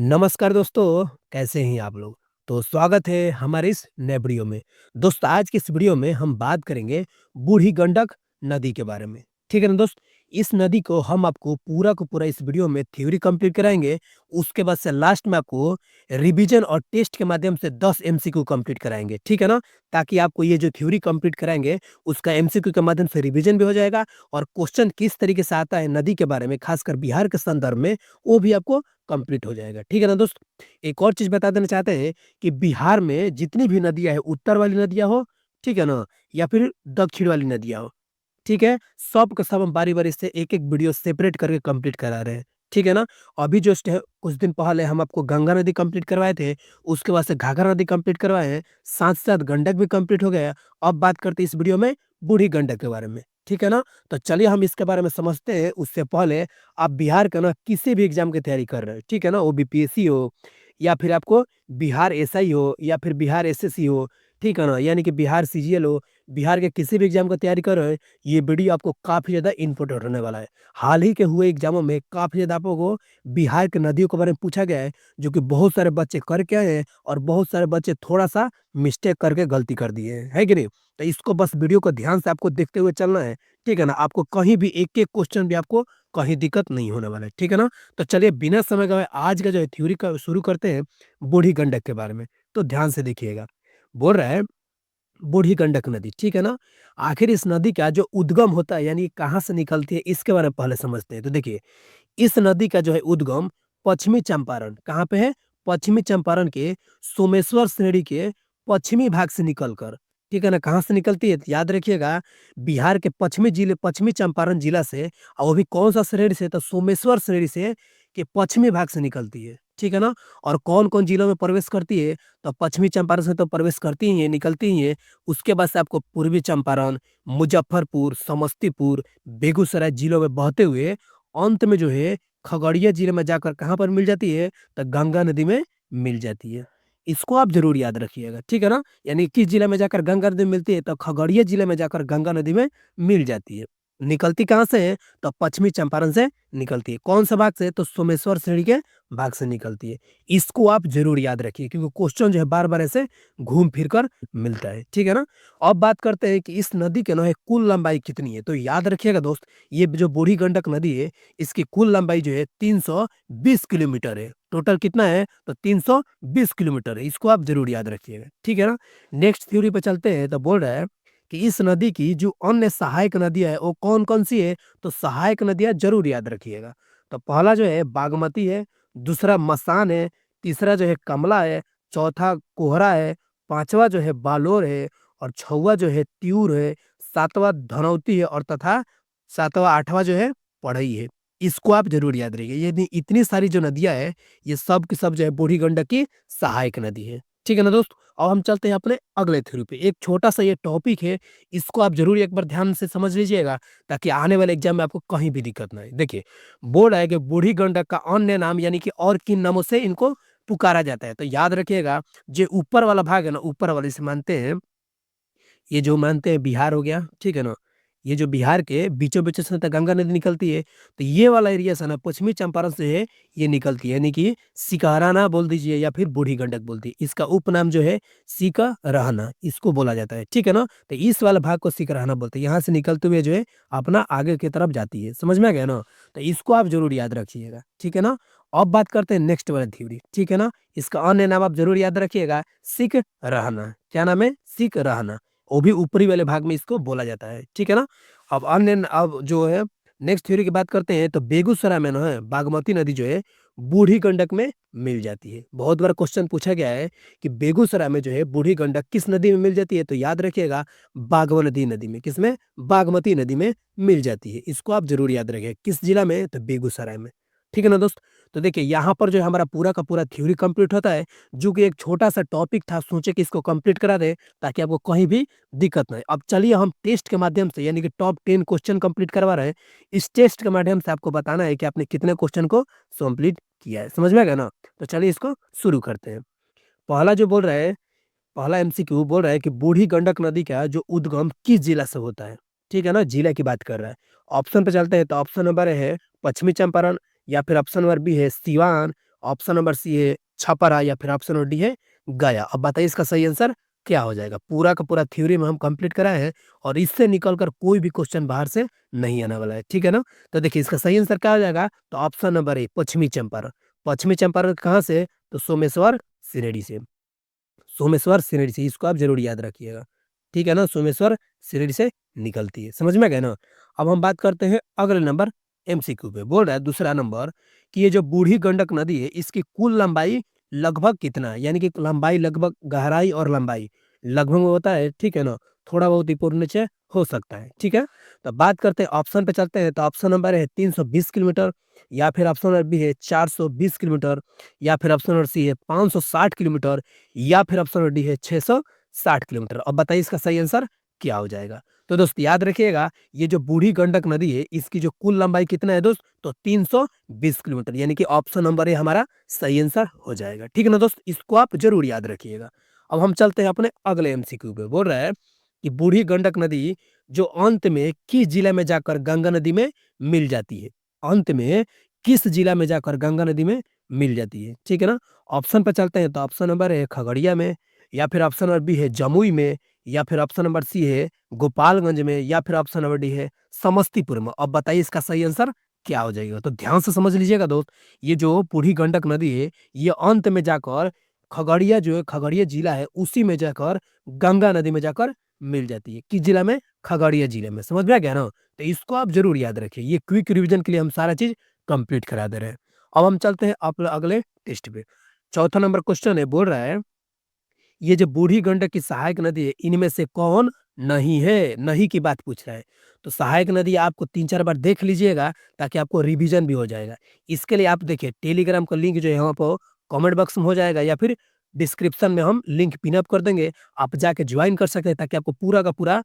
नमस्कार दोस्तों, कैसे हैं आप लोग? तो स्वागत है हमारे इस नए वीडियो में। दोस्तों आज की इस वीडियो में हम बात करेंगे बूढ़ी गंडक नदी के बारे में। ठीक है ना दोस्त? इस नदी को हम आपको पूरा का पूरा इस वीडियो में थ्योरी कंप्लीट कराएँगे। उसके बाद से लास्ट में आपको रिवीजन और टेस्ट के माध्यम से 10 एमसीक्यू कंप्लीट कराएँगे। ठीक है ना? ताकि आपको ये जो थ्योरी कंप्लीट कराएँगे उसका एमसीक्यू के माध्यम से रिवीजन भी हो जाएगा और क्वेश्चन किस तरीके से आता है नदी के बारे में, खासकर बिहार के संदर्भ में, वो भी आपको कंप्लीट हो जाएगा। ठीक है ना दोस्त? एक और चीज़ बता देना चाहते हैं कि बिहार में जितनी भी नदियाँ हैं, उत्तर वाली नदियाँ हो, ठीक है ना? या फिर दक्षिण वाली नदियाँ हो, ठीक है? सब का सब हम बारी-बारी से एक-एक वीडियो सेपरेट करके कंप्लीट करा रहे हैं। ठीक है ना? अभी जस्ट है कुछ दिन पहले हम आपको गंगा नदी कंप्लीट करवाए थे, उसके बाद से घाघरा नदी कंप्लीट करवाए हैं, साथ-साथ गंडक भी कंप्लीट हो गया है। अब बात करते हैं इस वीडियो में बूढ़ी गंडक के बारे में। ठीक है ना? तो चलिए हम इसके बारे में समझते हैं। उससे पहले आप बिहार का ना किसी भी एग्ज़ाम की तैयारी कर रहे हैं, ठीक है ना? वो बीपीएससी हो या फिर आपको बिहार एसआई हो या फिर बिहार एसएससी हो, ठीक है ना? यानी कि बिहार सीजीएल हो, बिहार के किसी भी एग्ज़ाम का तैयारी कर रहे हैं, ये वीडियो आपको काफ़ी ज़्यादा इम्पोर्टेंट होने वाला है। हाल ही के हुए एग्ज़ामों में काफ़ी ज़्यादा आपको बिहार की नदियों के बारे में पूछा गया है, जो कि बहुत सारे बच्चे कर के आए हैं और बहुत सारे बच्चे थोड़ा-सा मिस्टेक करके गलती कर दिए हैं, है कि नहीं? तो इसको बस वीडियो को ध्यान से आपको देखते हुए चलना है, ठीक है ना? आपको कहीं भी एक-एक क्वेश्चन भी आपको कहीं दिक्कत नहीं होने वाला है, ठीक है ना? तो चलिए बिना समय गवाए आज का जो है थ्योरी का शुरू करते हैं बूढ़ी गंडक के बारे में। तो ध्यान से देखिएगा। बोल रहा है बूढ़ी गंडक नदी, ठीक है ना? आखिर इस नदी का जो उद्गम होता है यानी कहाँ से निकलती है इसके बारे में पहले समझते हैं। तो देखिए, इस नदी का जो है उद्गम पश्चिमी चंपारण कहाँ पे है? पश्चिमी चंपारण के सोमेश्वर श्रेणी के पश्चिमी भाग से निकलकर, ठीक है ना? कहाँ से निकलती है? तो याद रखिएगा बिहार के पश्चिमी चंपारण जिला से और वो भी कौन-सा श्रेणी से? तो सोमेश्वर श्रेणी से के पश्चिमी भाग से निकलती है, ठीक है ना? और कौन-कौन जिलों में प्रवेश करती है? तो पश्चिमी चंपारण से तो प्रवेश करती ही है, निकलती ही है। उसके बाद से आपको पूर्वी चंपारण, मुजफ्फरपुर, समस्तीपुर, बेगूसराय जिलों में बहते हुए अंत में जो है खगड़िया जिले में जाकर कहाँ पर मिल जाती है? तो गंगा नदी में मिल जाती है। इसको आप ज़रूर याद रखिएगा, ठीक है ना? यानी किस जिले में जाकर गंगा नदी में मिलती है? तो खगड़िया जिले में जाकर गंगा नदी में मिल जाती है। निकलती कहाँ से है? तो पश्चिमी चंपारण से निकलती है। कौन-सा भाग से? तो सोमेश्वर श्रेणी के भाग से निकलती है। इसको आप ज़रूर याद रखिए क्योंकि क्वेश्चन जो है बार-बार ऐसे घूम फिर कर मिलता है, ठीक है ना? अब बात करते हैं कि इस नदी के ना है कुल लंबाई कितनी है? तो याद रखिएगा दोस्त, ये जो बूढ़ी गंडक नदी है, इसकी कुल लंबाई जो है 320 किलोमीटर है। टोटल कितना है? तो 320 किलोमीटर है। इसको आप ज़रूर याद रखिएगा, ठीक है ना? नेक्स्ट थ्योरी पे चलते हैं तो बोल रहा है कि इस नदी की जो अन्य सहायक नदियाँ है वो कौन-कौन सी है? तो सहायक नदियाँ ज़रूर याद रखिएगा। तो पहला जो है बागमती है, दूसरा मसान है, तीसरा जो है कमला है, चौथा कोहरा है, पाँचवा जो है बालोर है और छौवा जो है त्यूर है, सातवाँ धनौती है और तथा सातवाँ आठवाँ जो है पढ़ई है। इसको आप ज़रूर याद रखिए। ये इतनी सारी जो नदियाँ हैं, ये सब की सब जो है बूढ़ी गंडक की सहायक नदी है। ठीक है ना दोस्त? अब हम चलते हैं अपने अगले थ्योरी पे। एक छोटा-सा ये टॉपिक है, इसको आप ज़रूर एक बार ध्यान से समझ लीजिएगा ताकि आने वाले एग्ज़ाम में आपको कहीं भी दिक्कत ना आए। देखिए, बोल रहा है कि बूढ़ी गंडक का अन्य नाम यानी कि और किन नामों से इनको पुकारा जाता है? तो याद रखिएगा, जो ऊपर वाला भाग है ना, ऊपर वाले जिसे मानते हैं, ये जो मानते हैं बिहार हो गया, ठीक है ना? ये जो बिहार के बीचों-बीच से तो गंगा नदी निकलती है, तो ये वाला एरिया से ना पश्चिमी चंपारण से है, ये निकलती है, यानी कि सिकहराना बोल दीजिए या फिर बूढ़ी गंडक बोल दी। इसका उपनाम जो है सिकरहना, इसको बोला जाता है, ठीक है ना? तो इस वाले भाग को सिकरहना बोलते हैं, यहाँ से निकलते हुए जो है अपना आगे की तरफ जाती है, समझ में आ गया ना? तो इसको आप ज़रूर याद रखिएगा, ठीक है ना? अब बात करते हैं नेक्स्ट वाला थ्योरी, ठीक है ना? इसका अन्य नाम आप ज़रूर याद रखिएगा, सिकरहना। क्या नाम है? सिकरहना। वो भी ऊपरी वाले भाग में इसको बोला जाता है, ठीक है ना? अब जो है नेक्स्ट थ्योरी की बात करते हैं तो बेगूसराय में ना है बागमती नदी जो है बूढ़ी गंडक में मिल जाती है। बहुत बार क्वेश्चन पूछा गया है कि बेगूसराय में जो है बूढ़ी गंडक किस नदी में मिल जाती है? तो याद रखिएगा बागमती नदी में। किसमें? बागमती नदी में मिल जाती है। इसको आप ज़रूर याद रखिए। किस जिला में? तो बेगूसराय में। ठीक है ना दोस्त? तो देखिए यहाँ पर जो है हमारा पूरा का पूरा थ्योरी कंप्लीट होता है, जो कि एक छोटा-सा टॉपिक था, सोचे कि इसको कंप्लीट करा दें ताकि आपको कहीं भी दिक्कत ना आए। अब चलिए हम टेस्ट के माध्यम से यानी कि टॉप 10 क्वेश्चन कंप्लीट करवा रहे हैं। इस टेस्ट के माध्यम से आपको बताना है कि आपने कितने क्वेश्चन को कंप्लीट किया है। समझ में आ गया ना? तो चलिए इसको शुरू करते हैं। पहला जो बोल रहा है पहला एमसीक्यू बोल रहा है कि बूढ़ी गंडक नदी का जो उद्गम किस जिला से होता है? ठीक है ना? जिला की बात कर रहा है। ऑप्शन पे चलते हैं तो ऑप्शन नंबर ए है पश्चिमी चंपारण या फिर ऑप्शन नंबर बी है सिवान, ऑप्शन नंबर सी है छपरा या फिर ऑप्शन नंबर डी है गया। अब बताइए इसका सही आंसर क्या हो जाएगा? पूरा का पूरा थ्योरी में हम कंप्लीट कराए हैं और इससे निकल कर कोई भी क्वेश्चन बाहर से नहीं आने वाला है, ठीक है ना? तो देखिए इसका सही आंसर क्या हो जाएगा? तो ऑप्शन नंबर ए पश्चिमी चंपारण। पश्चिमी चंपारण कहाँ से? तो सोमेश्वर सिरेडी से। सोमेश्वर सिरेडी से, इसको आप ज़रूर याद रखिएगा। ठीक है ना? सोमेश्वर सिरेडी से निकलती है। समझ में गए ना? अब हम बात करते हैं अगले नंबर एमसीक्यू पे। बोल रहा है दूसरा नंबर कि ये जो बूढ़ी गंडक नदी है, इसकी कुल लंबाई लगभग कितना है? यानी कि लंबाई लगभग गहराई और लंबाई लगभग में होता है, ठीक है ना? थोड़ा बहुत ऊपर-नीचे हो सकता है, ठीक है? तो बात करते हैं ऑप्शन पे चलते हैं, तो ऑप्शन नंबर है 320 किलोमीटर या फिर ऑप्शन नंबर बी है 420 किलोमीटर या फिर ऑप्शन नंबर सी है 560 किलोमीटर या फिर ऑप्शन नंबर डी है 660 किलोमीटर। अब बताइए इसका सही आंसर क्या हो जाएगा? तो दोस्त याद रखिएगा, ये जो बूढ़ी गंडक नदी है, इसकी जो कुल लंबाई कितना है दोस्त? तो 320 किलोमीटर, यानी कि ऑप्शन नंबर ए हमारा सही आंसर हो जाएगा। ठीक है ना दोस्त? इसको आप ज़रूर याद रखिएगा। अब हम चलते हैं अपने अगले एमसीक्यू पे। बोल रहा है कि बूढ़ी गंडक नदी जो अंत में किस जिले में जाकर गंगा नदी में मिल जाती है? अंत में किस जिला में जाकर गंगा नदी में मिल जाती है? ठीक है ना? ऑप्शन पे चलते हैं, तो ऑप्शन नंबर है खगड़िया में या फिर ऑप्शन नंबर बी है जमुई में या फिर ऑप्शन नंबर सी है गोपालगंज में या फिर ऑप्शन नंबर डी है समस्तीपुर में। अब बताइए इसका सही आंसर क्या हो जाएगा? तो ध्यान से समझ लीजिएगा दोस्त, ये जो बूढ़ी गंडक नदी है, ये अंत में जाकर खगड़िया जो है, खगड़िया जिला है, उसी में जाकर गंगा नदी में जाकर मिल जाती है। किस जिला में? खगड़िया जिले में। समझ में आ गया ना? तो इसको आप ज़रूर याद रखिए। ये क्विक रिवीजन के लिए हम सारा चीज़ कंप्लीट करा दे रहे हैं। अब हम चलते हैं अगले टेस्ट पे। चौथा नंबर क्वेश्चन है, बोल रहा है ये जो बूढ़ी गंडक की सहायक नदी है, इनमें से कौन नहीं है? नहीं की बात पूछ रहा है। तो सहायक नदी आपको 3-4 बार देख लीजिएगा ताकि आपको रिवीजन भी हो जाएगा। इसके लिए आप देखिए टेलीग्राम का लिंक जो है यहाँ पर कमेंट बॉक्स में हो जाएगा या फिर डिस्क्रिप्शन में हम लिंक पिन अप कर देंगे। आप जाके ज्वाइन कर सकते हैं ताकि आपको पूरा का पूरा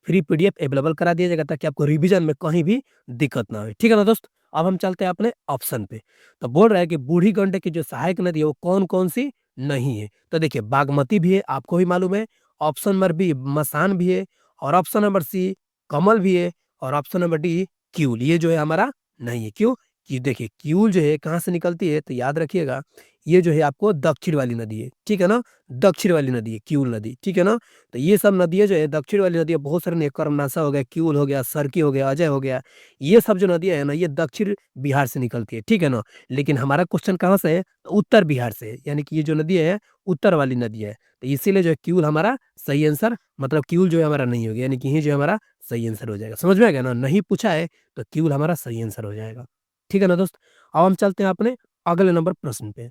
फ्री पीडीएफ अवेलेबल करा दिया जाएगा ताकि आपको रिवीजन में कहीं भी दिक्कत ना हो। ठीक है ना दोस्त? अब हम चलते हैं अपने ऑप्शन पे। तो बोल रहा है कि बूढ़ी गंडक की जो सहायक नदी है वो कौन-कौन सी नहीं है? तो देखिए बागमती भी है, आपको भी मालूम है। ऑप्शन नंबर बी मसान भी है और ऑप्शन नंबर सी कमल भी है और ऑप्शन नंबर डी क्यूल। ये जो है हमारा नहीं है। क्यों? कि देखिए क्यूल जो है कहाँ से निकलती है? तो याद रखिएगा, ये जो है आपको दक्षिण वाली नदी है, ठीक है ना? दक्षिण वाली नदी है क्यूल नदी, ठीक है ना? तो ये सब नदियाँ जो है दक्षिण वाली नदियाँ बहुत सारे ने कर्मनाशा हो गया, क्यूल हो गया, सरकी हो गया, अजय हो गया, ये सब जो नदियाँ है ना, ये दक्षिण बिहार से निकलती है, ठीक है ना? लेकिन हमारा क्वेश्चन कहाँ से है? तो उत्तर बिहार से है, यानी कि ये जो नदी है उत्तर वाली नदी है। तो इसीलिए जो है क्यूल हमारा सही आंसर, मतलब क्यूल जो है हमारा नहीं हो गया, यानी कि ये जो है हमारा सही आंसर हो जाएगा। समझ में आ गया ना? नहीं पूछा है तो क्यूल हमारा सही आंसर हो जाएगा। ठीक है ना दोस्त? अब हम चलते हैं अपने अगले नंबर प्रश्न पे।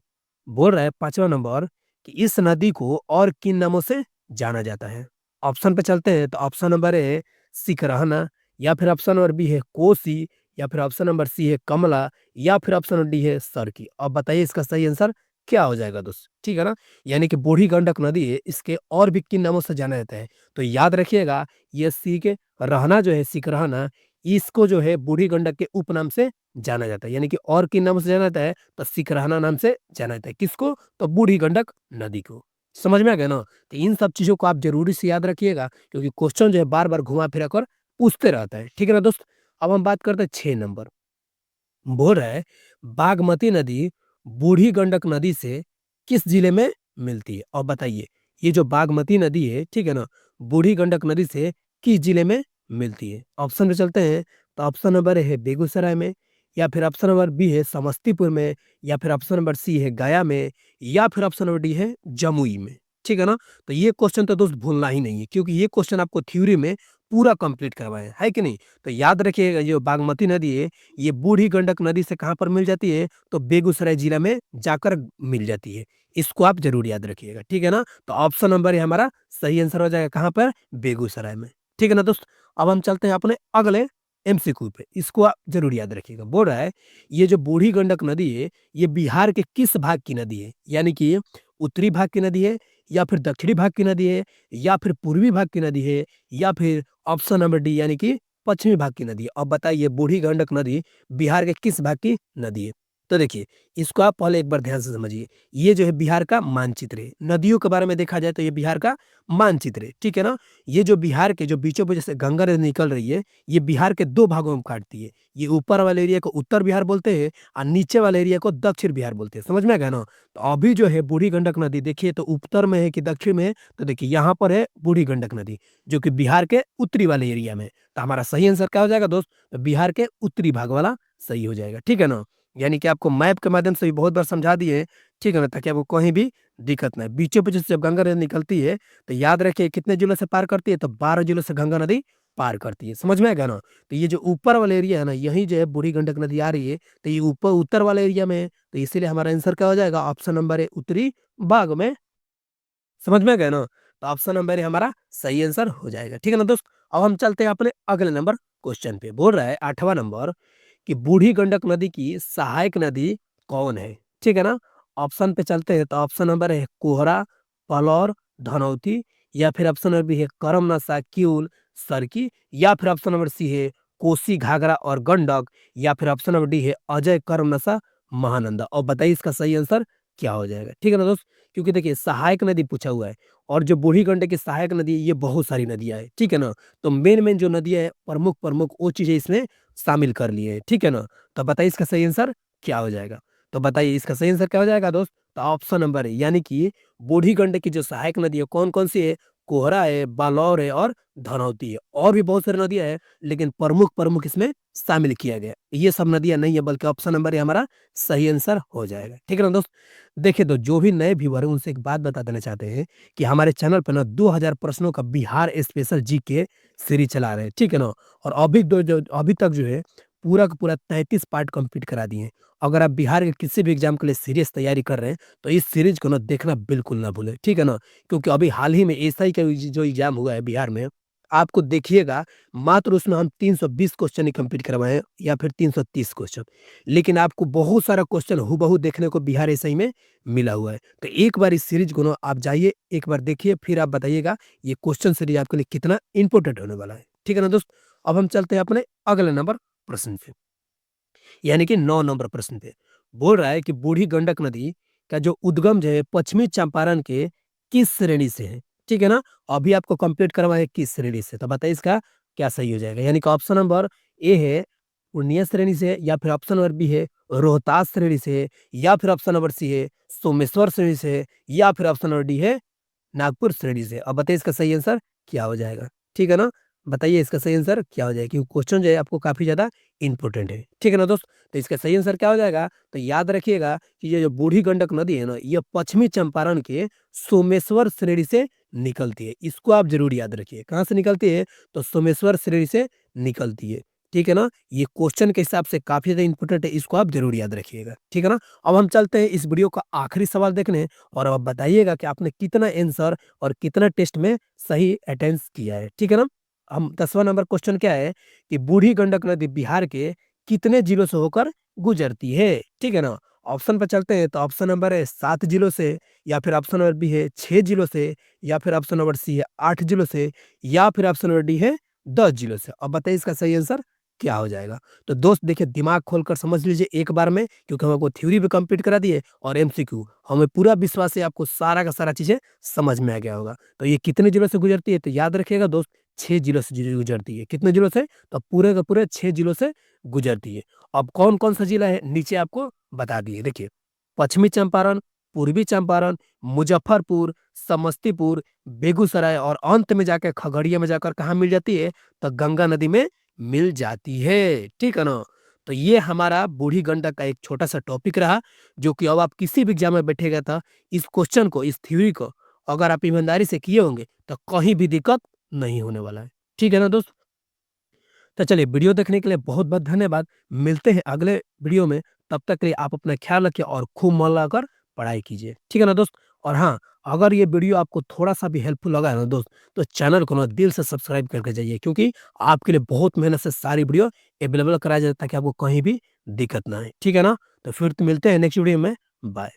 बोल रहा है 5वां नंबर कि इस नदी को और किन नामों से जाना जाता है? ऑप्शन पे चलते हैं, तो ऑप्शन नंबर ए है सिकरहना या फिर ऑप्शन नंबर बी है कोसी या फिर ऑप्शन नंबर सी है कमला या फिर ऑप्शन नंबर डी है सरकी। अब बताइए इसका सही आंसर क्या हो जाएगा दोस्त? ठीक है ना? यानी कि बूढ़ी गंडक नदी है, इसके और भी किन नामों से जाना जाता है? तो याद रखिएगा, ये सी के रहना जो है सिकरहना, इसको जो है बूढ़ी गंडक के उपनाम से जाना जाता है, यानी कि और किन नाम से जाना जाता है? तो सिकरहना नाम से जाना जाता है। किसको? तो बूढ़ी गंडक नदी को। समझ में आ गया ना? तो इन सब चीज़ों को आप ज़रूरी से याद रखिएगा क्योंकि क्वेश्चन जो है बार-बार घुमा-फिरा कर पूछते रहता है। ठीक है ना दोस्त? अब हम बात करते हैं 6 नंबर। बोल रहा है बागमती नदी बूढ़ी गंडक नदी से किस जिले में मिलती है? और बताइए ये जो बागमती नदी है, ठीक है ना? बूढ़ी गंडक नदी से किस जिले में मिलती है? ऑप्शन पे चलते हैं, तो ऑप्शन नंबर ए है बेगूसराय में या फिर ऑप्शन नंबर बी है समस्तीपुर में या फिर ऑप्शन नंबर सी है गया में या फिर ऑप्शन नंबर डी है जमुई में। ठीक है ना? तो ये क्वेश्चन तो दोस्त भूलना ही नहीं है क्योंकि ये क्वेश्चन आपको थ्योरी में पूरा कंप्लीट करवाए है कि नहीं? तो याद रखिएगा, ये जो बागमती नदी है, ये बूढ़ी गंडक नदी से कहाँ पर मिल जाती है? तो बेगूसराय जिला में जाकर मिल जाती है। इसको आप ज़रूर याद रखिएगा, ठीक है ना? तो ऑप्शन नंबर ए हमारा सही आंसर हो जाएगा कहाँ पर? बेगूसराय में। ठीक है ना दोस्त? अब हम चलते हैं अपने अगले एमसीक्यू पे, इसको आप ज़रूर याद रखिएगा। बोल रहा है, ये जो बूढ़ी गंडक नदी है, ये बिहार के किस भाग की नदी है? यानी कि उत्तरी भाग की नदी है या फिर दक्षिणी भाग की नदी है या फिर पूर्वी भाग की नदी है या फिर ऑप्शन नंबर डी यानी कि पश्चिमी भाग की नदी है। अब बताइए बूढ़ी गंडक नदी बिहार के किस भाग की नदी है? तो देखिए, इसको आप पहले एक बार ध्यान से समझिए। ये जो है बिहार का मानचित्र है। नदियों के बारे में देखा जाए तो ये बिहार का मानचित्र है, ठीक है ना? ये जो बिहार के जो बीचों-बीच से गंगा नदी निकल रही है, ये बिहार के 2 भागों में काटती है। ये ऊपर वाले एरिया को उत्तर बिहार बोलते हैं और नीचे वाले एरिया को दक्षिण बिहार बोलते हैं। समझ में आ गया ना? तो अभी जो है बूढ़ी गंडक नदी देखिए तो उत्तर में है कि दक्षिण में है? तो देखिए यहाँ पर है बूढ़ी गंडक नदी, जो कि बिहार के उत्तरी वाले एरिया में है। तो हमारा सही आंसर क्या हो जाएगा दोस्त? तो बिहार के उत्तरी भाग वाला सही हो जाएगा, ठीक है ना? यानी कि आपको मैप के माध्यम से भी बहुत बार समझा दिए हैं, ठीक है ना? ताकि आपको कहीं भी दिक्कत ना हो। बीचों-बीच से जब गंगा नदी निकलती है, तो याद रखिए कितने जिलों से पार करती है? तो 12 जिलों से गंगा नदी पार करती है। समझ में आ गया ना? तो ये जो ऊपर वाला एरिया है ना, यहीं जो है बूढ़ी गंडक नदी आ रही है, तो ये ऊपर उत्तर वाले एरिया में है, तो इसीलिए हमारा आंसर क्या हो जाएगा? ऑप्शन नंबर ए उत्तरी भाग में। समझ में गए ना? तो ऑप्शन नंबर ए हमारा सही आंसर हो जाएगा। ठीक है ना दोस्त? अब हम चलते हैं अपने अगले नंबर क्वेश्चन पे। बोल रहा है 8वां नंबर कि बूढ़ी गंडक नदी की सहायक नदी कौन है? ठीक है ना? ऑप्शन पे चलते हैं तो ऑप्शन नंबर है कोहरा, पलौर, धनौती या फिर ऑप्शन नंबर बी है करमनसा, किऊल, सरकी या फिर ऑप्शन नंबर सी है कोसी, घाघरा और गंडक या फिर ऑप्शन नंबर डी है अजय, करमनसा, महानंदा। और बताइए इसका सही आंसर क्या हो जाएगा? ठीक है ना दोस्त? क्योंकि देखिए सहायक नदी पूछा हुआ है और जो बूढ़ी गंडक की सहायक नदी है ये बहुत सारी नदियाँ हैं, ठीक है ना? तो मेन-मेन जो नदियाँ हैं प्रमुख-प्रमुख वो चीज़ें इसमें शामिल कर लिए हैं, ठीक है ना? तो बताइए इसका सही आंसर क्या हो जाएगा? तो बताइए इसका सही आंसर क्या हो जाएगा दोस्त? तो ऑप्शन नंबर है यानी कि बूढ़ी गंडक की जो सहायक नदी है कौन-कौन सी है? कोहरा है, बालौर है और धनौती है। और भी बहुत सारी नदियाँ हैं लेकिन प्रमुख-प्रमुख इसमें शामिल किया गया है। ये सब नदियाँ नहीं है बल्कि ऑप्शन नंबर ए हमारा सही आंसर हो जाएगा, ठीक है ना दोस्त? देखिए तो जो भी नए व्यूअर हैं उनसे एक बात बता देना चाहते हैं कि हमारे चैनल पे ना 2000 प्रश्नों का बिहार स्पेशल जीके सीरीज चला रहे हैं, ठीक है ना? और अभी तक जो है पूरा का पूरा 33 पार्ट कंप्लीट करा दिए हैं। अगर आप बिहार के किसी भी एग्जाम के लिए सीरियस तैयारी कर रहे हैं तो इस सीरीज को ना देखना बिल्कुल ना भूलें, ठीक है ना? क्योंकि अभी हाल ही में एसआई का जो एग्जाम हुआ है बिहार में, आपको देखिएगा मात्र उसमें हम 320 क्वेश्चन ही कंप्लीट करवाए हैं या फिर 330 क्वेश्चन। लेकिन आपको बहुत सारा क्वेश्चन हूबहू देखने को बिहार एसआई में मिला हुआ है। तो एक बार इस सीरीज को ना आप जाइए, एक बार देखिए, फिर आप बताइएगा ये क्वेश्चन सीरीज आपके लिए कितना इम्पोर्टेंट होने वाला है। ठीक है ना दोस्त? अब हम चलते हैं अपने अगले नंबर प्रश्न पे, यानी कि 9 नंबर प्रश्न पे। बोल रहा है कि बूढ़ी गंडक नदी का जो उद्गम जो है पश्चिमी चंपारण के किस श्रेणी से है? ठीक है ना? अभी आपको कंप्लीट करवाए किस श्रेणी से, तो बताइए इसका क्या सही हो जाएगा? यानी कि ऑप्शन नंबर ए है पूर्णिया श्रेणी से या फिर ऑप्शन नंबर बी है रोहतास श्रेणी से या फिर ऑप्शन नंबर सी है सोमेश्वर श्रेणी से या फिर ऑप्शन नंबर डी है नागपुर श्रेणी से। अब बताइए इसका सही आंसर क्या हो जाएगा? ठीक है ना? बताइए इसका सही आंसर क्या हो जाएगा? क्योंकि क्वेश्चन जो है आपको काफ़ी ज़्यादा इम्पोर्टेंट है। ठीक है ना दोस्त? तो इसका सही आंसर क्या हो जाएगा? तो याद रखिएगा कि ये जो बूढ़ी गंडक नदी है ना, ये पश्चिमी चंपारण के सोमेश्वर श्रेणी से निकलती है। इसको आप ज़रूर याद रखिए। कहाँ से निकलती है? तो सोमेश्वर श्रेणी से निकलती है। ठीक है ना? ये क्वेश्चन के हिसाब से काफ़ी ज़्यादा इम्पोर्टेंट है, इसको आप ज़रूर याद रखिएगा। ठीक है ना? अब हम चलते हैं इस वीडियो का आखिरी सवाल देखने और अब बताइएगा कि आपने कितना आंसर और कितना टेस्ट में सही अटेम्प्ट किया है, ठीक है ना? हम 10वां नंबर क्वेश्चन क्या है कि बूढ़ी गंडक नदी बिहार के कितने जिलों से होकर गुजरती है? ठीक है ना? ऑप्शन पर चलते हैं तो ऑप्शन नंबर है 7 जिलों से या फिर ऑप्शन नंबर बी है 6 जिलों से या फिर ऑप्शन नंबर सी है 8 जिलों से या फिर ऑप्शन नंबर डी है 10 जिलों से। अब बताइए इसका सही आंसर क्या हो जाएगा? तो दोस्त देखिए दिमाग खोलकर समझ लीजिए एक बार में, क्योंकि हम आपको थ्योरी भी कंप्लीट करा दिए और एमसीक्यू। हमें पूरा विश्वास है आपको सारा का सारा चीज़ें समझ में आ गया होगा। तो ये कितने जिलों से गुजरती है? तो याद रखिएगा दोस्त 6 जिलों से गुजरती है। कितने जिलों से? तो पूरे का पूरे 6 जिलों से गुजरती है। अब कौन-कौन सा जिला है नीचे आपको बता दिए। देखिए पश्चिमी चंपारण, पूर्वी चंपारण, मुजफ्फरपुर, समस्तीपुर, बेगूसराय और अंत में जाकर खगड़िया में जाकर कहाँ मिल जाती है? तो गंगा नदी में मिल जाती है। ठीक है ना? तो ये हमारा बूढ़ी गंडक का एक छोटा-सा टॉपिक रहा, जो कि अब आप किसी भी एग्ज़ाम में बैठेगा था, इस क्वेश्चन को, इस थ्योरी को अगर आप ईमानदारी से किए होंगे, तो कहीं भी दिक्कत नहीं होने वाला है। ठीक है ना दोस्त? तो चलिए वीडियो देखने के लिए बहुत-बहुत धन्यवाद। मिलते हैं अगले वीडियो में, तब तक के लिए आप अपना ख्याल रखिए और खूब मन लगाकर पढ़ाई कीजिए। ठीक है ना दोस्त? और हाँ, अगर ये वीडियो आपको थोड़ा-सा भी हेल्पफुल लगा है ना दोस्त, तो चैनल को ना दिल से सब्सक्राइब करके जाइए, क्योंकि आपके लिए बहुत मेहनत से सारी वीडियो अवेलेबल कराया जाता है ताकि आपको कहीं भी दिक्कत ना आए। ठीक है ना? तो फिर तो मिलते हैं नेक्स्ट वीडियो में। बाय।